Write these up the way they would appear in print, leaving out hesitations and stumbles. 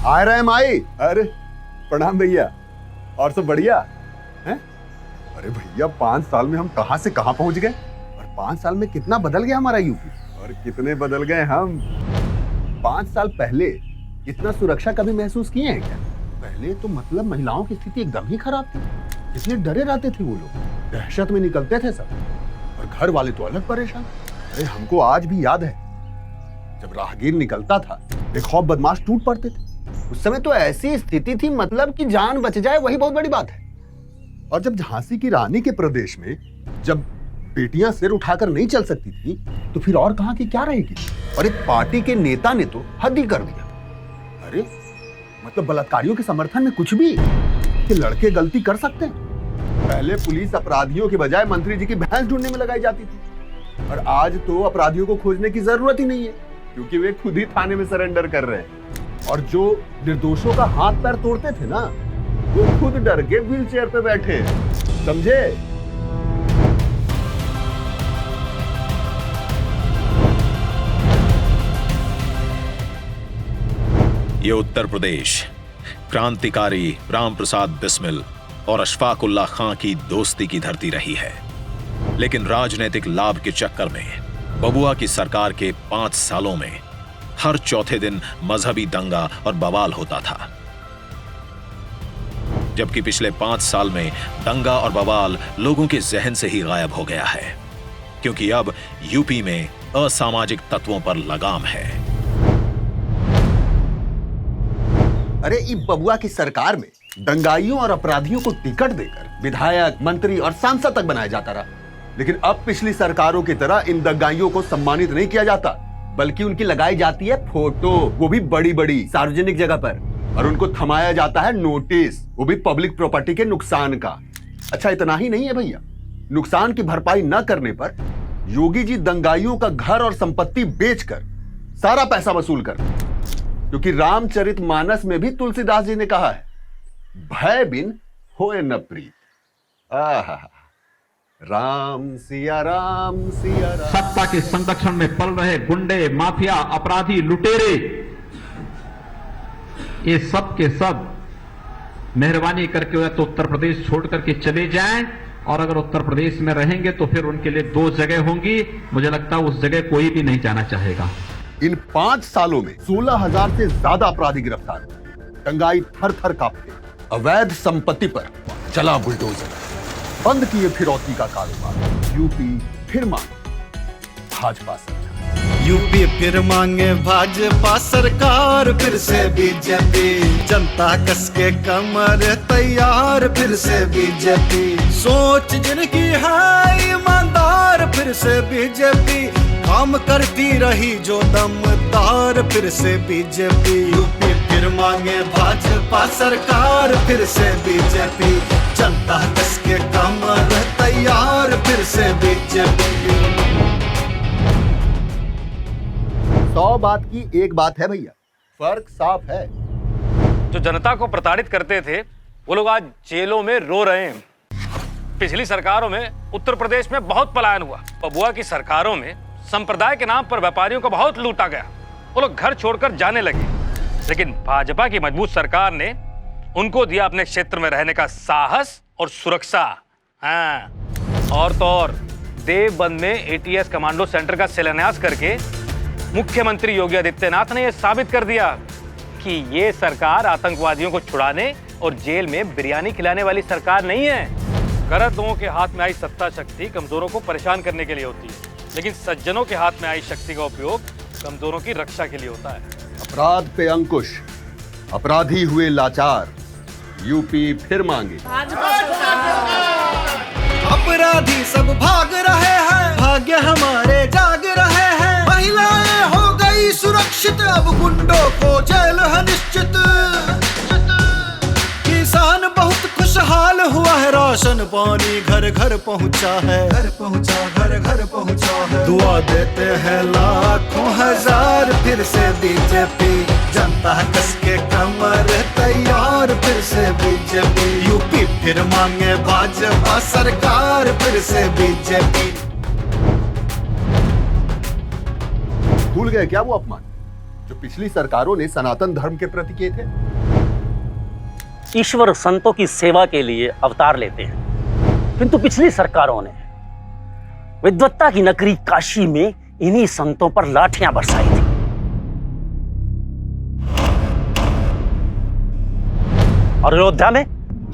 आ रहे हैं माई। अरे प्रणाम भैया, और सब बढ़िया हैं? अरे भैया 5 साल में हम कहां से कहां पहुंच गए, और 5 साल में कितना बदल गया हमारा यूपी, और कितने बदल गए हम। 5 साल पहले इतना सुरक्षा कभी महसूस किए हैं क्या? पहले तो मतलब महिलाओं की स्थिति एकदम ही खराब थी, इसलिए डरे रहते थे वो लोग, दहशत में निकलते थे सब, और घर वाले तो अलग परेशान। अरे हमको आज भी याद है जब राहगीर निकलता था बेखौफ बदमाश टूट पड़ते थे। उस समय तो ऐसी स्थिति थी मतलब कि जान बच जाए वही बहुत बड़ी बात है। और जब झांसी की रानी के प्रदेश में जब बेटियां सिर उठाकर नहीं चल सकती थी तो फिर और कहां की क्या रहेगी। और एक पार्टी के नेता ने तो हद ही कर दिया। अरे मतलब बलात्कारियों के समर्थन में कुछ भी, कि लड़के गलती कर सकते हैं। पहले पुलिस अपराधियों के बजाय मंत्री जी की भैंस ढूंढने में लगाई जाती थी, और आज तो अपराधियों को खोजने की जरूरत ही नहीं है क्योंकि वे खुद ही थाने में सरेंडर कर रहे हैं। और जो निर्दोषों का हाथ पैर तोड़ते थे ना, वो खुद डर के व्हील चेयर पे बैठे, समझे? ये उत्तर प्रदेश क्रांतिकारी राम प्रसाद बिस्मिल और अशफाक उल्लाह खां की दोस्ती की धरती रही है, लेकिन राजनीतिक लाभ के चक्कर में बबुआ की सरकार के 5 सालों में हर चौथे दिन मजहबी दंगा और बवाल होता था, जबकि पिछले 5 साल में दंगा और बवाल लोगों के जहन से ही गायब हो गया है, क्योंकि अब यूपी में असामाजिक तत्वों पर लगाम है। अरे इस बबुआ की सरकार में दंगाइयों और अपराधियों को टिकट देकर विधायक, मंत्री और सांसद तक बनाया जाता रहा, लेकिन अब पिछली सरकारों की तरह इन दंगाइयों को सम्मानित नहीं किया जाता, बल्कि उनकी लगाई जाती है फोटो, वो भी बड़ी बड़ी सार्वजनिक जगह पर, और उनको थमाया जाता है नोटिस, वो भी पब्लिक प्रॉपर्टी के नुकसान का। अच्छा इतना ही नहीं है भैया, नुकसान की भरपाई न करने पर योगी जी दंगाइयों का घर और संपत्ति बेचकर सारा पैसा वसूल कर, क्योंकि रामचरितमानस में भी तुलसीदास जी ने कहा है, भय बिन होए न प्रीत। आहा, राम सिया राम सिया राम। सत्ता के संरक्षण में पल रहे गुंडे, माफिया, अपराधी, लुटेरे, ये सब के सब मेहरबानी करके या तो उत्तर प्रदेश छोड़ करके चले जाएं, और अगर उत्तर प्रदेश में रहेंगे तो फिर उनके लिए 2 जगह होंगी। मुझे लगता है उस जगह कोई भी नहीं जाना चाहेगा। इन 5 सालों में 16,000 से ज्यादा अपराधी गिरफ्तार हुए, दंगाई थर थर कांपते, अवैध संपत्ति पर चला बुलडोजर, बंद किए फिरौती का कारोबार। यूपी फिर मांगे भाजपा सरकार, यूपी फिर मांगे भाजपा सरकार, फिर से बीजेपी, जनता कस के कमर तैयार, फिर से बीजेपी, सोच जिनकी है ईमानदार, फिर से बीजेपी, काम करती रही जो दमदार, फिर से बीजेपी, यूपी फिर मांगे भाजपा सरकार, फिर से बीजेपी, जनता कस के कमर तैयार, फिर से बीजेपी। 100 बात की एक बात है भैया, फर्क साफ है। जो जनता को प्रताड़ित करते थे वो लोग आज जेलों में रो रहे हैं। पिछली सरकारों में उत्तर प्रदेश में बहुत पलायन हुआ, बबुआ की सरकारों में संप्रदाय के नाम पर व्यापारियों को बहुत लूटा गया, वो लोग घर छोड़कर जाने लगे। लेकिन भाजपा की मजबूत सरकार ने उनको दिया अपने क्षेत्र में रहने का साहस और सुरक्षा। हाँ, और तो और देवबंद में एटीएस कमांडो सेंटर का शिलान्यास करके मुख्यमंत्री योगी आदित्यनाथ ने यह साबित कर दिया कि ये सरकार आतंकवादियों को छुड़ाने और जेल में बिरयानी खिलाने वाली सरकार नहीं है। गलत लोगों के हाथ में आई सत्ता शक्ति कमजोरों को परेशान करने के लिए होती है, लेकिन सज्जनों के हाथ में आई शक्ति का उपयोग कमजोरों की रक्षा के लिए होता है। अपराध पे अंकुश, अपराधी हुए लाचार, यूपी फिर मांगे अपराधी सब भाग रहे हैं, भाग्य हमारे जाग रहे हैं, महिलाएं हो गई सुरक्षित, अब गुंडों को जेल है निश्चित, किसान बहुत खुशहाल हुआ है, राशन पानी घर घर पहुंचा है, घर घर पहुंचा है, दुआ देते हैं लाखों हजार, फिर से बीजेपी, जनता कस के कमर तैयार, फिर से बीजेपी, यूपी फिर मांगे भाजपा सरकार, फिर से बीजेपी। भूल गए क्या वो अपमान? जो पिछली सरकारों ने सनातन धर्म के प्रति किए थे। ईश्वर संतों की सेवा के लिए अवतार लेते हैं, किंतु पिछली सरकारों ने विद्वत्ता की नगरी काशी में इन्हीं संतों पर लाठियां बरसाई थी। और अयोध्या में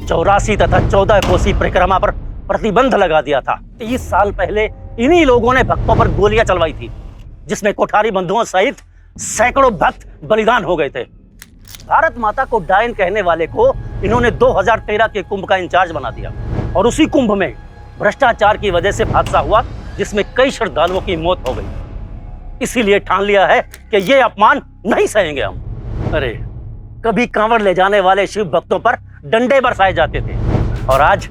84 तथा 14 कोसी परिक्रमा पर प्रतिबंध लगा दिया था। 30 साल पहले इन्हीं लोगों ने भक्तों पर गोलियां चलवाई थी, जिसमें कोठारी बंधुओं सहित सैकड़ों भक्त बलिदान हो गए थे। भारत माता को डायन कहने वाले को इन्होंने 2013 के कुंभ का इंचार्ज बना दिया, और उसी कुंभ में भ्रष्टाचार की वजह से हादसा हुआ, जिसमें कई श्रद्धालुओं की मौत हो गई। इसीलिए ठान लिया है कि ये अपमान नहीं सहेंगे हम। अरे कभी कांवड़ ले जाने वाले शिव भक्तों पर डंडे बरसाए जाते थे, और आज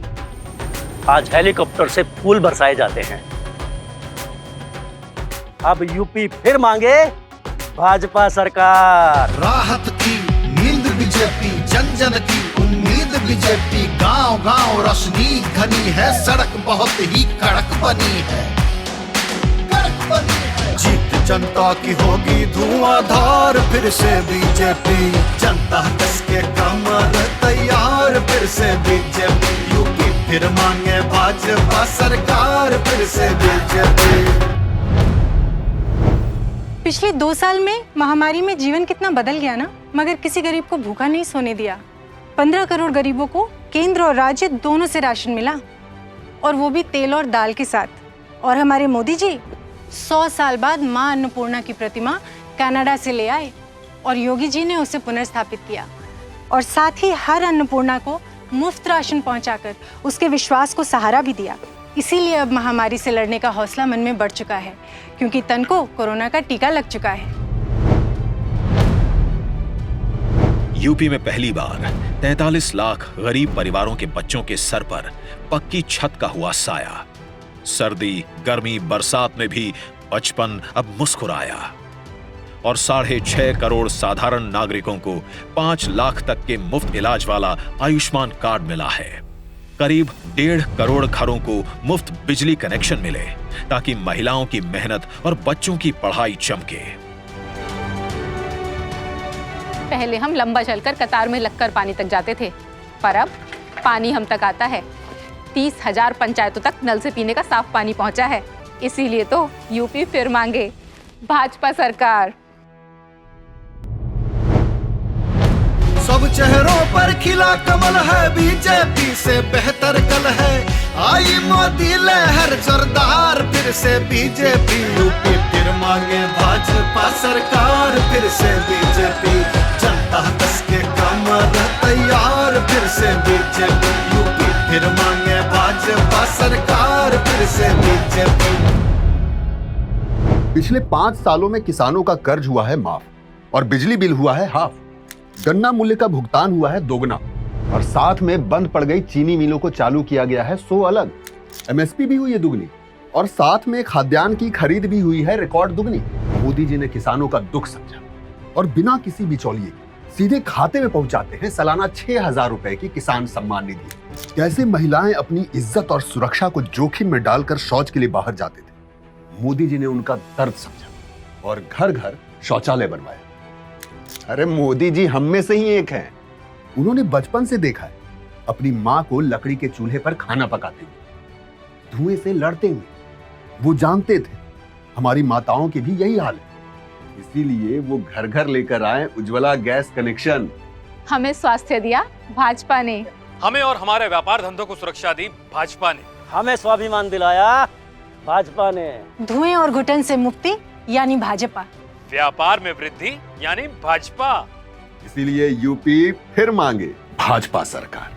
हेलीकॉप्टर से फूल बरसाए जाते हैं। अब यूपी फिर मांगे भाजपा सरकार। राहत की नींद बीजेपी, जन जन की उम्मीद बीजेपी। गांव गांव रोशनी घनी है, सड़क बहुत ही कड़क बनी है, कड़क बनी है। जीत जनता की होगी धुआंधार, फिर से बीजेपी। जनता कस के कमर तैयार, फिर से बीजेपी। यूपी फिर मांगे भाजपा सरकार, फिर से बीजेपी। पिछले 2 साल में महामारी में जीवन कितना बदल गया ना, मगर किसी गरीब को भूखा नहीं सोने दिया। 15 करोड़ गरीबों को केंद्र और राज्य दोनों से राशन मिला, और वो भी तेल और दाल के साथ। और हमारे मोदी जी 100 साल बाद मां अन्नपूर्णा की प्रतिमा कनाडा से ले आए, और योगी जी ने उसे पुनर्स्थापित किया, और साथ ही हर अन्नपूर्णा को मुफ्त राशन पहुंचाकर उसके विश्वास को सहारा भी दिया। इसीलिए अब महामारी से लड़ने का हौसला मन में बढ़ चुका है, क्योंकि तन को कोरोना का टीका लग चुका है। यूपी में पहली बार 43 लाख गरीब परिवारों के बच्चों के सर पर पक्की छत का हुआ साया। सर्दी, गर्मी, बरसात में भी बचपन अब मुस्कुराया, और 6.5 करोड़ साधारण नागरिकों को 5 लाख तक के मुफ्त इलाज वाला आयुष्मान कार्ड मिला है। करीब 1.5 करोड़ घरों को मुफ्त बिजली कनेक्शन मिले, ताकि महिलाओं की मेहनत और बच्चों की पढ़ाई चमके। पहले हम लंबा चलकर कतार में लगकर पानी तक जाते थे, पर अब पानी हम तक आता है। 30,000 पंचायतों तक नल से पीने का साफ पानी पहुंचा है। इसीलिए तो यूपी फिर मांगे भाजपा सरकार। सब चेहरों पर खिला कमल है, बीजेपी से बेहतर कल है। आई मोदी लहर जोरदार, फिर से बीजेपी। यूपी फिर मांगे भाजपा सरकार, फिर से बीजेपी। जनता कस के कमर तैयार, फिर से बीजेपी। यूपी फिर मांगे भाजपा सरकार, फिर से बीजेपी। पिछले 5 सालों में किसानों का कर्ज हुआ है माफ, और बिजली बिल हुआ है हाफ। गन्ना मूल्य का भुगतान हुआ है दोगुना, और साथ में बंद पड़ गई चीनी मिलों को चालू किया गया है 100 अलग। एमएसपी भी हुई है दुगनी, और साथ में खाद्यान्न की खरीद भी हुई है रिकॉर्ड दुगनी। मोदी जी ने किसानों का दुख समझा, और बिना किसी बिचौलिए के सीधे खाते में पहुंचाते हैं सालाना 6,000 रुपए की किसान सम्मान निधि। कैसे महिलाएं अपनी इज्जत और सुरक्षा को जोखिम में डालकर शौच के लिए बाहर जाते थे, मोदी जी ने उनका दर्द समझा और घर घर शौचालय बनवाया। अरे मोदी जी हम में से ही एक हैं। उन्होंने बचपन से देखा है अपनी मां को लकड़ी के चूल्हे पर खाना पकाते हुए, धुएं से लड़ते हुए। वो जानते थे हमारी माताओं की भी यही हाल है, इसीलिए वो घर घर लेकर आए उज्ज्वला गैस कनेक्शन। हमें स्वास्थ्य दिया भाजपा ने, हमें और हमारे व्यापार धंधों को सुरक्षा दी भाजपा ने, हमें स्वाभिमान दिलाया भाजपा ने। धुएं और घुटन से मुक्ति यानी भाजपा, व्यापार में वृद्धि यानी भाजपा। इसीलिए यूपी फिर मांगे भाजपा सरकार।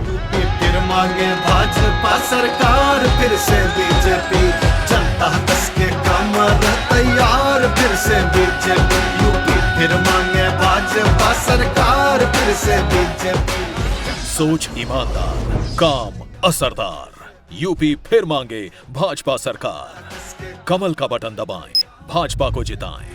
यूपी फिर मांगे भाजपा सरकार, फिर से बीजेपी। जनता कस के कमर तैयार, फिर से बीजेपी। यूपी फिर मांगे भाजपा सरकार, फिर से बीजेपी। सोच ईमानदार, काम असरदार। यूपी फिर मांगे भाजपा सरकार। कमल का बटन दबाएं, भाजपा को जिताएं।